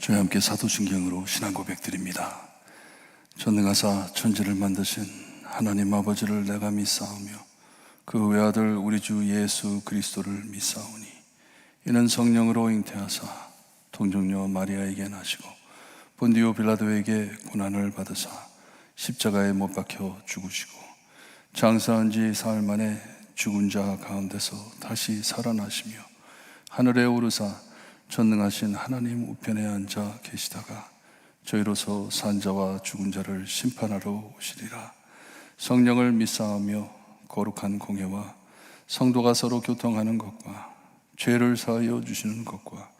저희 함께 사도신경으로 신앙 고백드립니다. 전능하사 천지를 만드신 하나님 아버지를 내가 믿사오며 그 외아들 우리 주 예수 그리스도를 믿사오니 이는 성령으로 잉태하사 동정녀 마리아에게 나시고 본디오 빌라도에게 고난을 받으사 십자가에 못 박혀 죽으시고 장사한 지 사흘 만에 죽은 자 가운데서 다시 살아나시며 하늘에 오르사 전능하신 하나님 우편에 앉아 계시다가 저희로서 산 자와 죽은 자를 심판하러 오시리라. 성령을 믿사오며 거룩한 공회와 성도가 서로 교통하는 것과 죄를 사하여 주시는 것과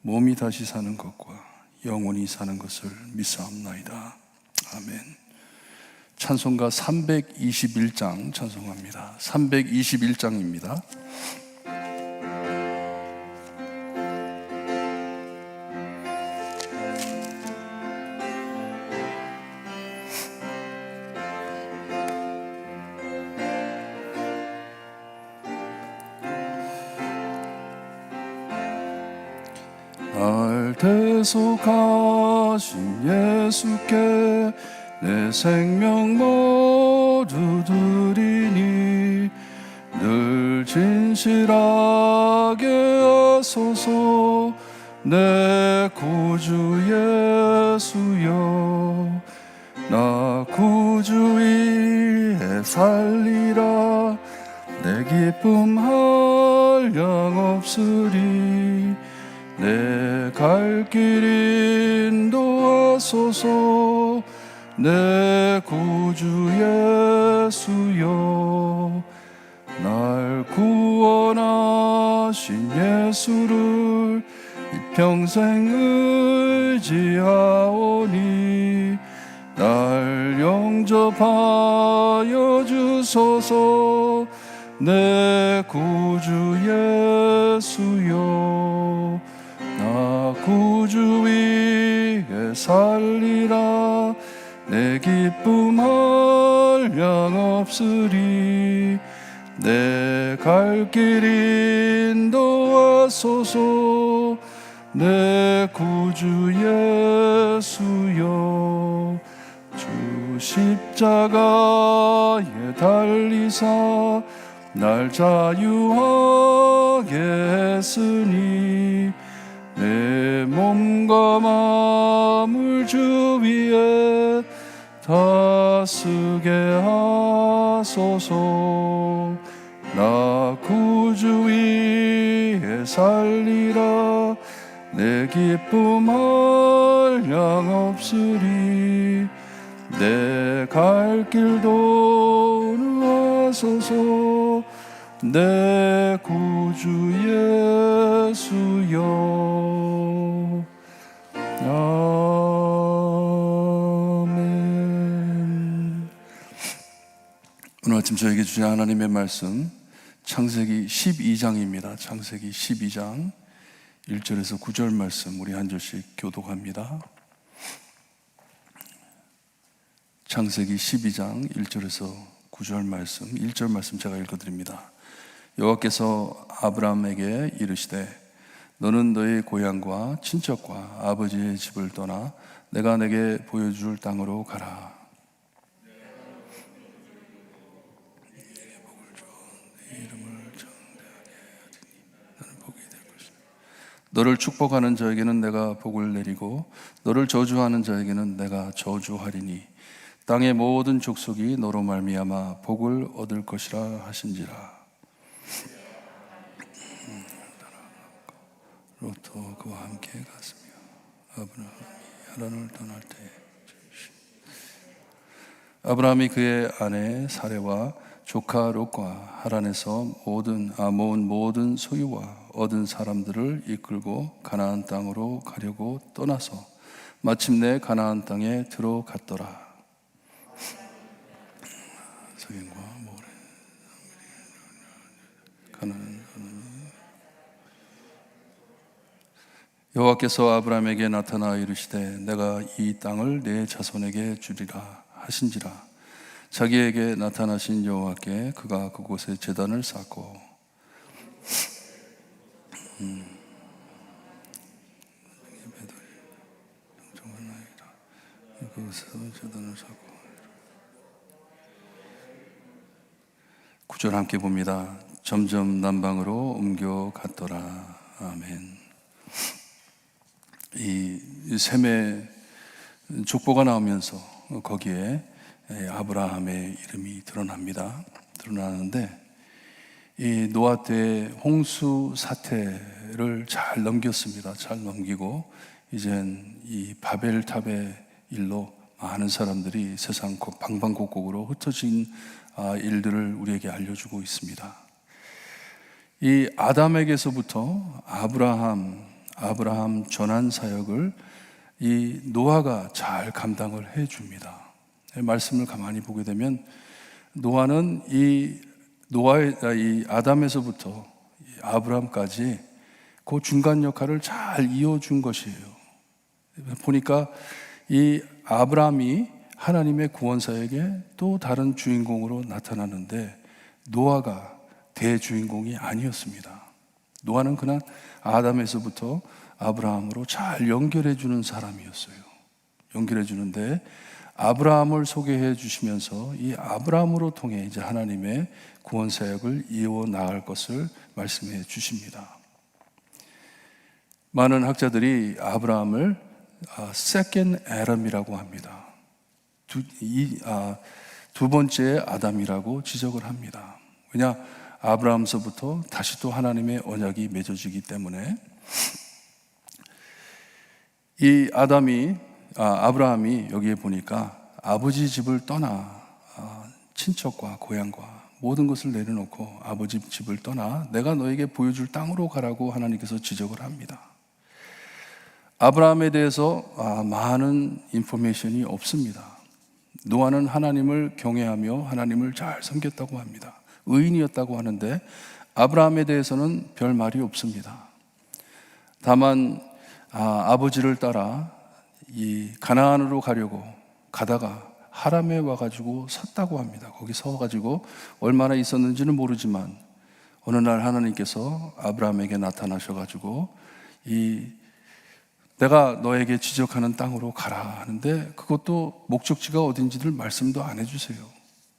몸이 다시 사는 것과 영원히 사는 것을 믿사옵나이다. 아멘. 찬송가 321장 찬송합니다. 321장입니다. 날 대속하신 예수께 내 생명 모두 드리니 늘 진실하게 하소서. 내 구주 예수여, 나 구주 위에 살리라. 내 기쁨 한량 없으리. 내 갈 길 인도하소서. 내 구주 예수여, 날 구원하신 예수를 이평생 의지하오니 날 영접하여 주소서. 내 구주 예수여, 나 구주 위에 살리라. 내 기쁨 한량 없으리. 내 갈 길 인도하소서. 내 구주 예수여, 주 십자가에 달리사 날 자유하게 했으니 내 몸과 마음을 주 위에 다스게 하소서. 나 구주 위에 살리라. 내 기쁨 한량 없으리. 내 갈 길도 하소서. 내 구주 예수여. 아멘. 오늘 아침 저에게 주신 하나님의 말씀 창세기 12장입니다. 창세기 12장 1절에서 9절 말씀 우리 한 절씩 교독합니다. 창세기 12장 1절에서 9절 말씀, 1절 말씀 제가 읽어드립니다. 여호와께서 아브라함에게 이르시되 너는 너의 고향과 친척과 아버지의 집을 떠나 내가 내게 보여줄 땅으로 가라. 너를 축복하는 자에게는 내가 복을 내리고 너를 저주하는 자에게는 내가 저주하리니 땅의 모든 족속이 너로 말미암아 복을 얻을 것이라 하신지라. 롯도 그와 함께 갔으며 아브라함이 하란을 떠날 때 아브라함이 그의 아내 사레와 조카 롯과 하란에서 모은 모든 소유와 얻은 사람들을 이끌고 가나안 땅으로 가려고 떠나서 마침내 가나안 땅에 들어갔더라. 석인과 모래 가나안. 여호와께서 아브라함에게 나타나 이르시되 내가 이 땅을 내 자손에게 주리라 하신지라. 자기에게 나타나신 여호와께 그가 그곳에 제단을 쌓고 재단을 사고. 9절 함께 봅니다. 점점 남방으로 옮겨갔더라. 아멘. 이 셈의 족보가 나오면서 거기에 아브라함의 이름이 드러나는데 이 노아 때 홍수 사태를 잘 넘겼습니다. 잘 넘기고 이젠 이 바벨탑의 일로 많은 사람들이 세상 방방곡곡으로 흩어진 일들을 우리에게 알려주고 있습니다. 이 아담에게서부터 아브라함 전환 사역을 이 노아가 잘 감당을 해줍니다. 말씀을 가만히 보게 되면 노아는 이 아담에서부터 아브라함까지 그 중간 역할을 잘 이어준 것이에요. 보니까 이 아브라함이 하나님의 구원사에게 또 다른 주인공으로 나타나는데 노아가 대주인공이 아니었습니다. 노아는 그냥 아담에서부터 아브라함으로 잘 연결해 주는 사람이었어요. 연결해 주는데 아브라함을 소개해 주시면서 이 아브라함으로 통해 이제 하나님의 구원 사역을 이어 나갈 것을 말씀해 주십니다. 많은 학자들이 아브라함을 second Adam이라고 합니다. 두 번째 아담이라고 지적을 합니다. 왜냐? 아브라함서부터 다시 또 하나님의 언약이 맺어지기 때문에 이 아브라함이 여기에 보니까 아버지 집을 떠나 친척과 고향과 모든 것을 내려놓고 아버지 집을 떠나 내가 너에게 보여줄 땅으로 가라고 하나님께서 지적을 합니다. 아브라함에 대해서 많은 인포메이션이 없습니다. 노아는 하나님을 경외하며 하나님을 잘 섬겼다고 합니다. 의인이었다고 하는데 아브라함에 대해서는 별 말이 없습니다. 다만 아버지를 따라 이 가나안으로 가려고 가다가 하람에 와가지고 섰다고 합니다. 거기 서가지고 얼마나 있었는지는 모르지만 어느 날 하나님께서 아브라함에게 나타나셔가지고 내가 너에게 지적하는 땅으로 가라 하는데 그것도 목적지가 어딘지를 말씀도 안 해주세요.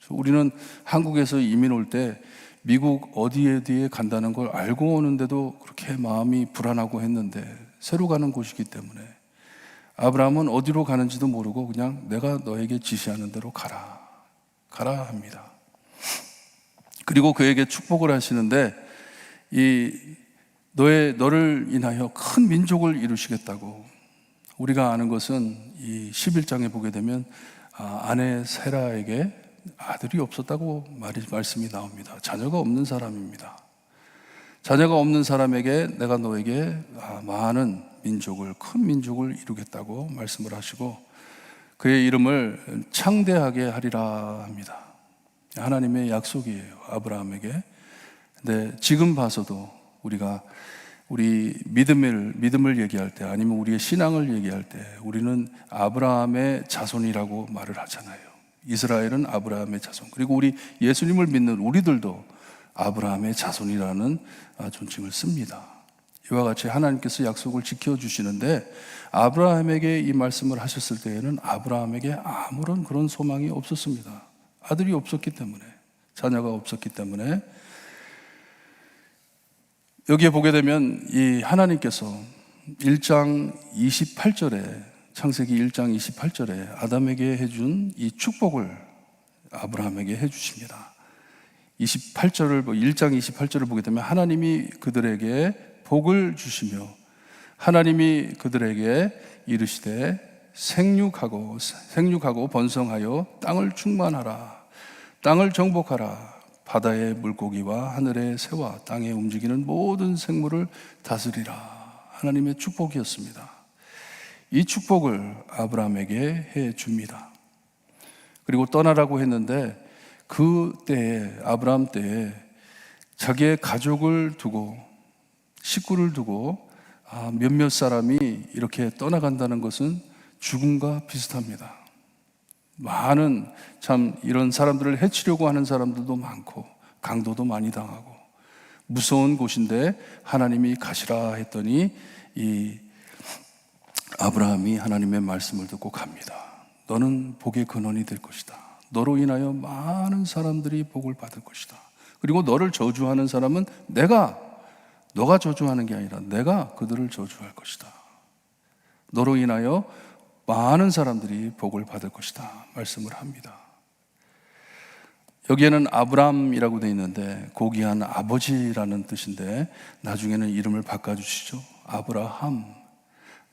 우리는 한국에서 이민 올 때 미국 어디에 간다는 걸 알고 오는데도 그렇게 마음이 불안하고 했는데 새로 가는 곳이기 때문에 아브라함은 어디로 가는지도 모르고 그냥 내가 너에게 지시하는 대로 가라 합니다. 그리고 그에게 축복을 하시는데 너를 인하여 큰 민족을 이루시겠다고. 우리가 아는 것은 이 11장에 보게 되면 아내 세라에게 아들이 없었다고 말씀이 나옵니다. 자녀가 없는 사람입니다. 자녀가 없는 사람에게 내가 너에게 많은 큰 민족을 이루겠다고 말씀을 하시고 그의 이름을 창대하게 하리라 합니다. 하나님의 약속이에요, 아브라함에게. 근데 지금 봐서도 우리 믿음을 얘기할 때 아니면 우리의 신앙을 얘기할 때 우리는 아브라함의 자손이라고 말을 하잖아요. 이스라엘은 아브라함의 자손. 그리고 우리 예수님을 믿는 우리들도 아브라함의 자손이라는 존칭을 씁니다. 이와 같이 하나님께서 약속을 지켜주시는데 아브라함에게 이 말씀을 하셨을 때에는 아브라함에게 아무런 그런 소망이 없었습니다. 아들이 없었기 때문에, 자녀가 없었기 때문에. 여기에 보게 되면 이 하나님께서 1장 28절에 창세기 1장 28절에 아담에게 해준 이 축복을 아브라함에게 해주십니다. 1장 28절을 보게 되면 하나님이 그들에게 복을 주시며 하나님이 그들에게 이르시되 생육하고 번성하여 땅을 충만하라, 땅을 정복하라, 바다의 물고기와 하늘의 새와 땅에 움직이는 모든 생물을 다스리라. 하나님의 축복이었습니다. 이 축복을 아브라함에게 해 줍니다. 그리고 떠나라고 했는데 아브라함 때에 자기의 가족을 두고 식구를 두고 몇몇 사람이 이렇게 떠나간다는 것은 죽음과 비슷합니다. 많은 이런 사람들을 해치려고 하는 사람들도 많고 강도도 많이 당하고 무서운 곳인데 하나님이 가시라 했더니 이 아브라함이 하나님의 말씀을 듣고 갑니다. 너는 복의 근원이 될 것이다. 너로 인하여 많은 사람들이 복을 받을 것이다. 그리고 너를 저주하는 사람은 너가 저주하는 게 아니라 내가 그들을 저주할 것이다. 너로 인하여 많은 사람들이 복을 받을 것이다 말씀을 합니다. 여기에는 아브람이라고 되어 있는데 고귀한 아버지라는 뜻인데 나중에는 이름을 바꿔주시죠. 아브라함,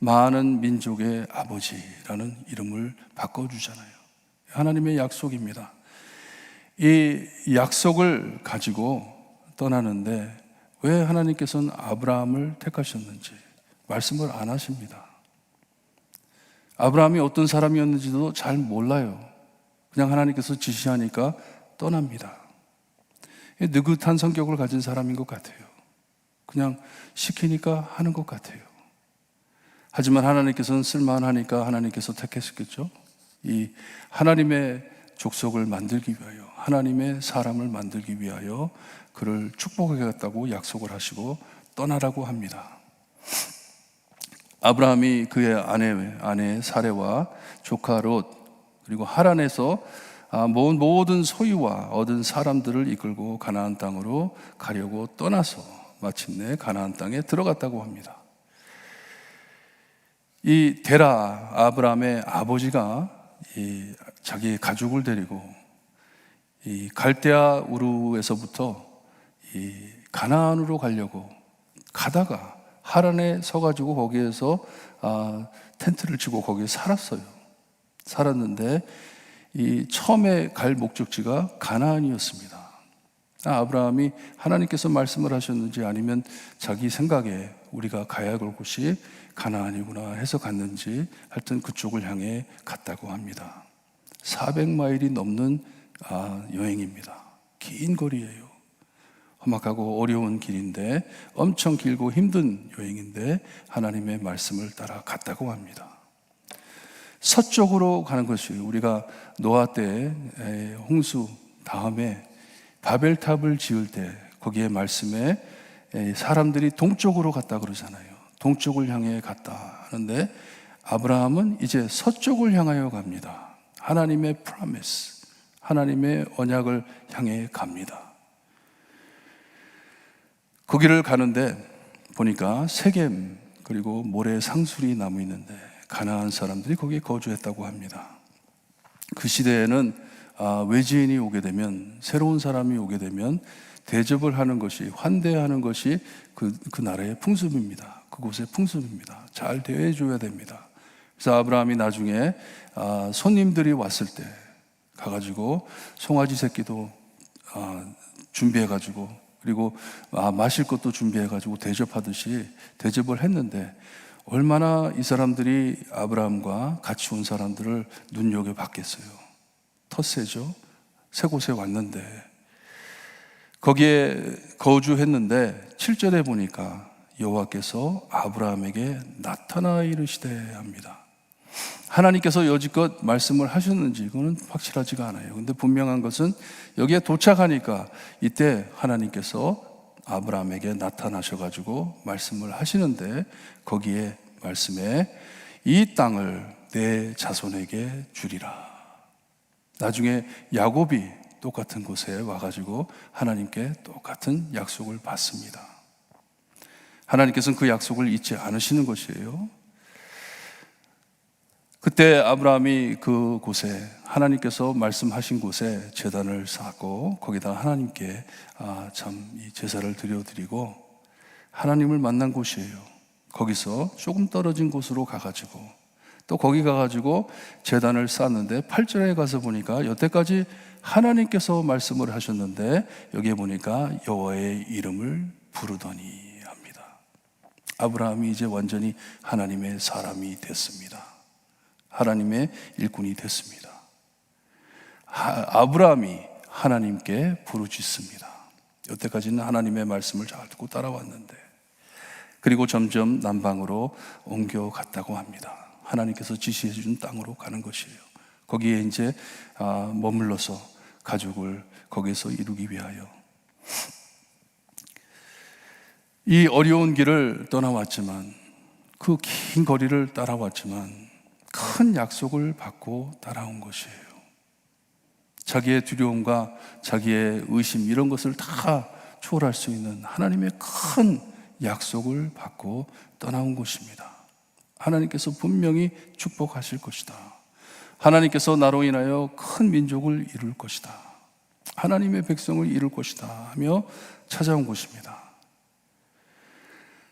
많은 민족의 아버지라는 이름을 바꿔주잖아요. 하나님의 약속입니다. 이 약속을 가지고 떠나는데 왜 하나님께서는 아브라함을 택하셨는지 말씀을 안 하십니다. 아브라함이 어떤 사람이었는지도 잘 몰라요. 그냥 하나님께서 지시하니까 떠납니다. 느긋한 성격을 가진 사람인 것 같아요. 그냥 시키니까 하는 것 같아요. 하지만 하나님께서는 쓸만하니까 하나님께서 택했겠죠. 이 하나님의 족속을 만들기 위하여, 하나님의 사람을 만들기 위하여 그를 축복하겠다고 약속을 하시고 떠나라고 합니다. 아브라함이 그의 아내 사레와 조카 롯 그리고 하란에서 모든 소유와 얻은 사람들을 이끌고 가나안 땅으로 가려고 떠나서 마침내 가나안 땅에 들어갔다고 합니다. 이 데라 아브라함의 아버지가 자기 가족을 데리고 이 갈대아 우르에서부터 이 가나안으로 가려고 가다가 하란에 서가지고 거기에서 텐트를 치고 거기에 살았는데 이 처음에 갈 목적지가 가나안이었습니다. 아브라함이 하나님께서 말씀을 하셨는지 아니면 자기 생각에 우리가 가야 할 곳이 가나안이구나 해서 갔는지 하여튼 그쪽을 향해 갔다고 합니다. 400마일이 넘는 여행입니다. 긴 거리예요. 험악하고 어려운 길인데 엄청 길고 힘든 여행인데 하나님의 말씀을 따라 갔다고 합니다. 서쪽으로 가는 것이 우리가 노아 때 홍수 다음에 바벨탑을 지을 때 거기에 말씀에 사람들이 동쪽으로 갔다 그러잖아요. 동쪽을 향해 갔다 하는데 아브라함은 이제 서쪽을 향하여 갑니다. 하나님의 프로미스, 하나님의 언약을 향해 갑니다. 거기를 가는데 보니까 세겜 그리고 모래 상술이 나무 있는데 가나안 사람들이 거기에 거주했다고 합니다. 그 시대에는 외지인이 오게 되면 새로운 사람이 오게 되면 대접을 하는 것이 환대하는 것이 그 나라의 풍습입니다. 그곳의 풍습입니다. 잘 대해줘야 됩니다. 그래서 아브라함이 나중에 손님들이 왔을 때 가가지고 송아지 새끼도 준비해가지고 그리고 마실 것도 준비해가지고 대접하듯이 대접을 했는데 얼마나 이 사람들이 아브라함과 같이 온 사람들을 눈여겨봤겠어요. 텃세죠. 새 곳에 왔는데 거기에 거주했는데 7절에 보니까 여호와께서 아브라함에게 나타나 이르시되 합니다. 하나님께서 여지껏 말씀을 하셨는지 그건 확실하지가 않아요. 근데 분명한 것은 여기에 도착하니까 이때 하나님께서 아브라함에게 나타나셔가지고 말씀을 하시는데 거기에 말씀에 이 땅을 내 자손에게 주리라. 나중에 야곱이 똑같은 곳에 와가지고 하나님께 똑같은 약속을 받습니다. 하나님께서는 그 약속을 잊지 않으시는 것이에요. 그때 아브라함이 그 곳에 하나님께서 말씀하신 곳에 제단을 쌓고 거기다 하나님께 참 이 제사를 드려드리고 하나님을 만난 곳이에요. 거기서 조금 떨어진 곳으로 가가지고 또 거기 가가지고 제단을 쌓았는데 8절에 가서 보니까 여태까지 하나님께서 말씀을 하셨는데 여기에 보니까 여호와의 이름을 부르더니 합니다. 아브라함이 이제 완전히 하나님의 사람이 됐습니다. 하나님의 일꾼이 됐습니다. 아브라함이 하나님께 부르짖습니다. 여태까지는 하나님의 말씀을 잘 듣고 따라왔는데 그리고 점점 남방으로 옮겨갔다고 합니다. 하나님께서 지시해 준 땅으로 가는 것이에요. 거기에 이제 머물러서 가족을 거기서 이루기 위하여 이 어려운 길을 떠나왔지만 그 긴 거리를 따라왔지만 큰 약속을 받고 따라온 것이에요. 자기의 두려움과 자기의 의심 이런 것을 다 초월할 수 있는 하나님의 큰 약속을 받고 떠나온 것입니다. 하나님께서 분명히 축복하실 것이다. 하나님께서 나로 인하여 큰 민족을 이룰 것이다. 하나님의 백성을 이룰 것이다 하며 찾아온 것입니다.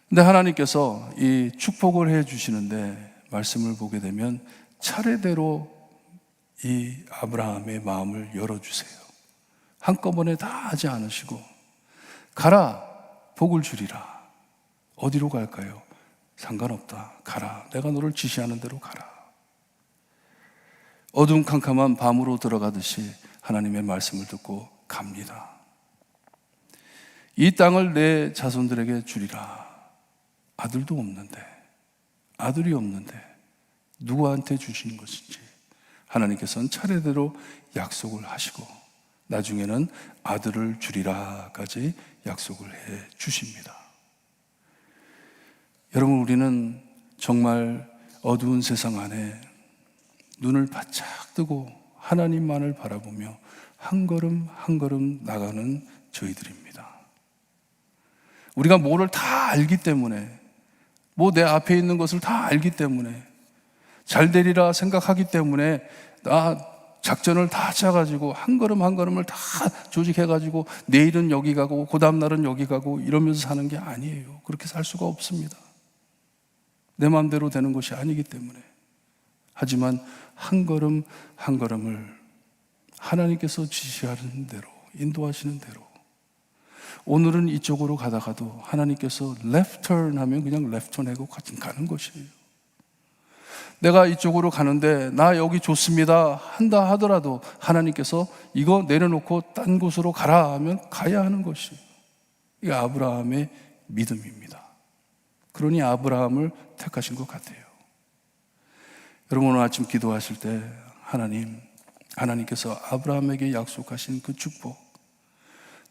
근데 하나님께서 이 축복을 해 주시는데 말씀을 보게 되면 차례대로 이 아브라함의 마음을 열어주세요. 한꺼번에 다 하지 않으시고 가라, 복을 주리라. 어디로 갈까요? 상관없다. 가라. 내가 너를 지시하는 대로 가라. 어두운 캄캄한 밤으로 들어가듯이 하나님의 말씀을 듣고 갑니다. 이 땅을 내 자손들에게 주리라. 아들도 없는데, 아들이 없는데 누구한테 주시는 것인지 하나님께서는 차례대로 약속을 하시고 나중에는 아들을 주리라까지 약속을 해 주십니다. 여러분, 우리는 정말 어두운 세상 안에 눈을 바짝 뜨고 하나님만을 바라보며 한 걸음 한 걸음 나가는 저희들입니다. 우리가 뭐를 다 알기 때문에, 뭐 내 앞에 있는 것을 다 알기 때문에, 잘 되리라 생각하기 때문에 나 작전을 다 짜가지고 한 걸음 한 걸음을 다 조직해가지고 내일은 여기 가고 그 다음날은 여기 가고 이러면서 사는 게 아니에요. 그렇게 살 수가 없습니다. 내 마음대로 되는 것이 아니기 때문에. 하지만 한 걸음 한 걸음을 하나님께서 지시하는 대로, 인도하시는 대로, 오늘은 이쪽으로 가다가도 하나님께서 left turn 하면 그냥 left turn 하고 가는 것이에요. 내가 이쪽으로 가는데 나 여기 좋습니다 한다 하더라도 하나님께서 이거 내려놓고 딴 곳으로 가라 하면 가야 하는 것이, 이게 아브라함의 믿음입니다. 그러니 아브라함을 택하신 것 같아요. 여러분, 오늘 아침 기도하실 때 하나님께서 아브라함에게 약속하신 그 축복,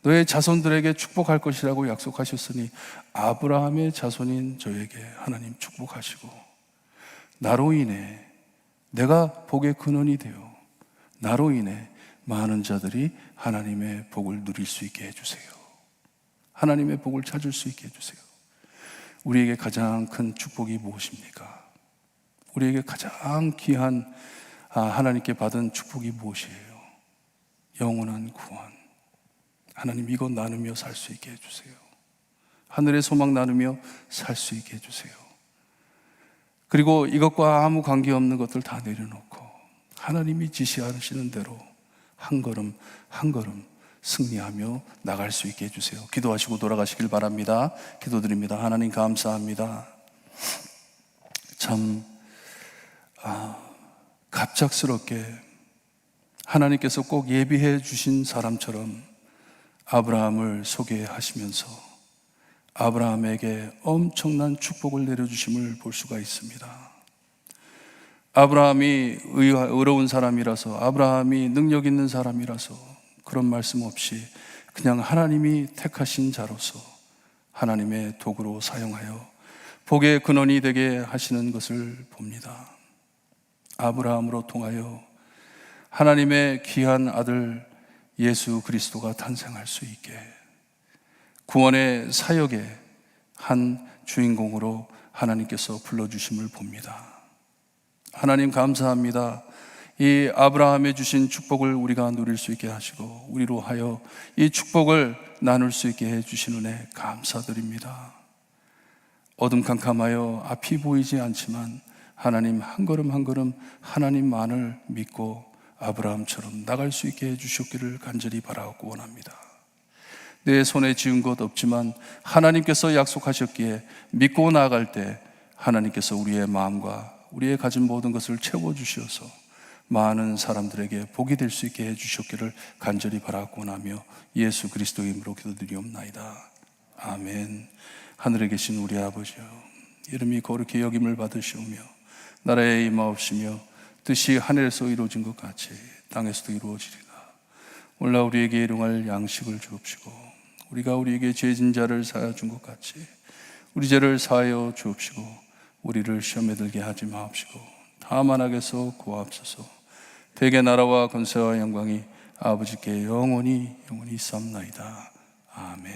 너의 자손들에게 축복할 것이라고 약속하셨으니 아브라함의 자손인 저에게 하나님 축복하시고 나로 인해 내가 복의 근원이 되어 나로 인해 많은 자들이 하나님의 복을 누릴 수 있게 해주세요. 하나님의 복을 찾을 수 있게 해주세요. 우리에게 가장 큰 축복이 무엇입니까? 우리에게 가장 귀한 하나님께 받은 축복이 무엇이에요? 영원한 구원. 하나님, 이것 나누며 살 수 있게 해주세요. 하늘의 소망 나누며 살 수 있게 해주세요. 그리고 이것과 아무 관계없는 것들 다 내려놓고 하나님이 지시하시는 대로 한 걸음 한 걸음 승리하며 나갈 수 있게 해주세요. 기도하시고 돌아가시길 바랍니다. 기도드립니다. 하나님, 감사합니다. 참 갑작스럽게 하나님께서 꼭 예비해 주신 사람처럼 아브라함을 소개하시면서 아브라함에게 엄청난 축복을 내려주심을 볼 수가 있습니다. 아브라함이 의로운 사람이라서, 아브라함이 능력 있는 사람이라서 그런 말씀 없이 그냥 하나님이 택하신 자로서 하나님의 도구로 사용하여 복의 근원이 되게 하시는 것을 봅니다. 아브라함으로 통하여 하나님의 귀한 아들 예수 그리스도가 탄생할 수 있게 구원의 사역의 한 주인공으로 하나님께서 불러주심을 봅니다. 하나님, 감사합니다. 이 아브라함에 주신 축복을 우리가 누릴 수 있게 하시고 우리로 하여 이 축복을 나눌 수 있게 해주신 은혜 감사드립니다. 어둠캄캄하여 앞이 보이지 않지만 하나님, 한 걸음 한 걸음 하나님만을 믿고 아브라함처럼 나갈 수 있게 해주셨기를 간절히 바라고 원합니다. 내 손에 지은 것 없지만 하나님께서 약속하셨기에 믿고 나아갈 때 하나님께서 우리의 마음과 우리의 가진 모든 것을 채워주셔서 많은 사람들에게 복이 될 수 있게 해주셨기를 간절히 바라고 원하며 예수 그리스도의 이름으로 기도드리옵나이다. 아멘. 하늘에 계신 우리 아버지여, 이름이 거룩히 여김을 받으시오며 나라에 임하옵시며 뜻이 하늘에서 이루어진 것 같이 땅에서도 이루어지리라. 오늘 우리에게 일용할 양식을 주옵시고 우리가 우리에게 죄진 자를 사하여 준 것 같이 우리 죄를 사하여 주옵시고 우리를 시험에 들게 하지 마옵시고 하만에게서 구하옵소서. 대개 나라와 권세와 영광이 아버지께 영원히 있사옵나이다. 아멘.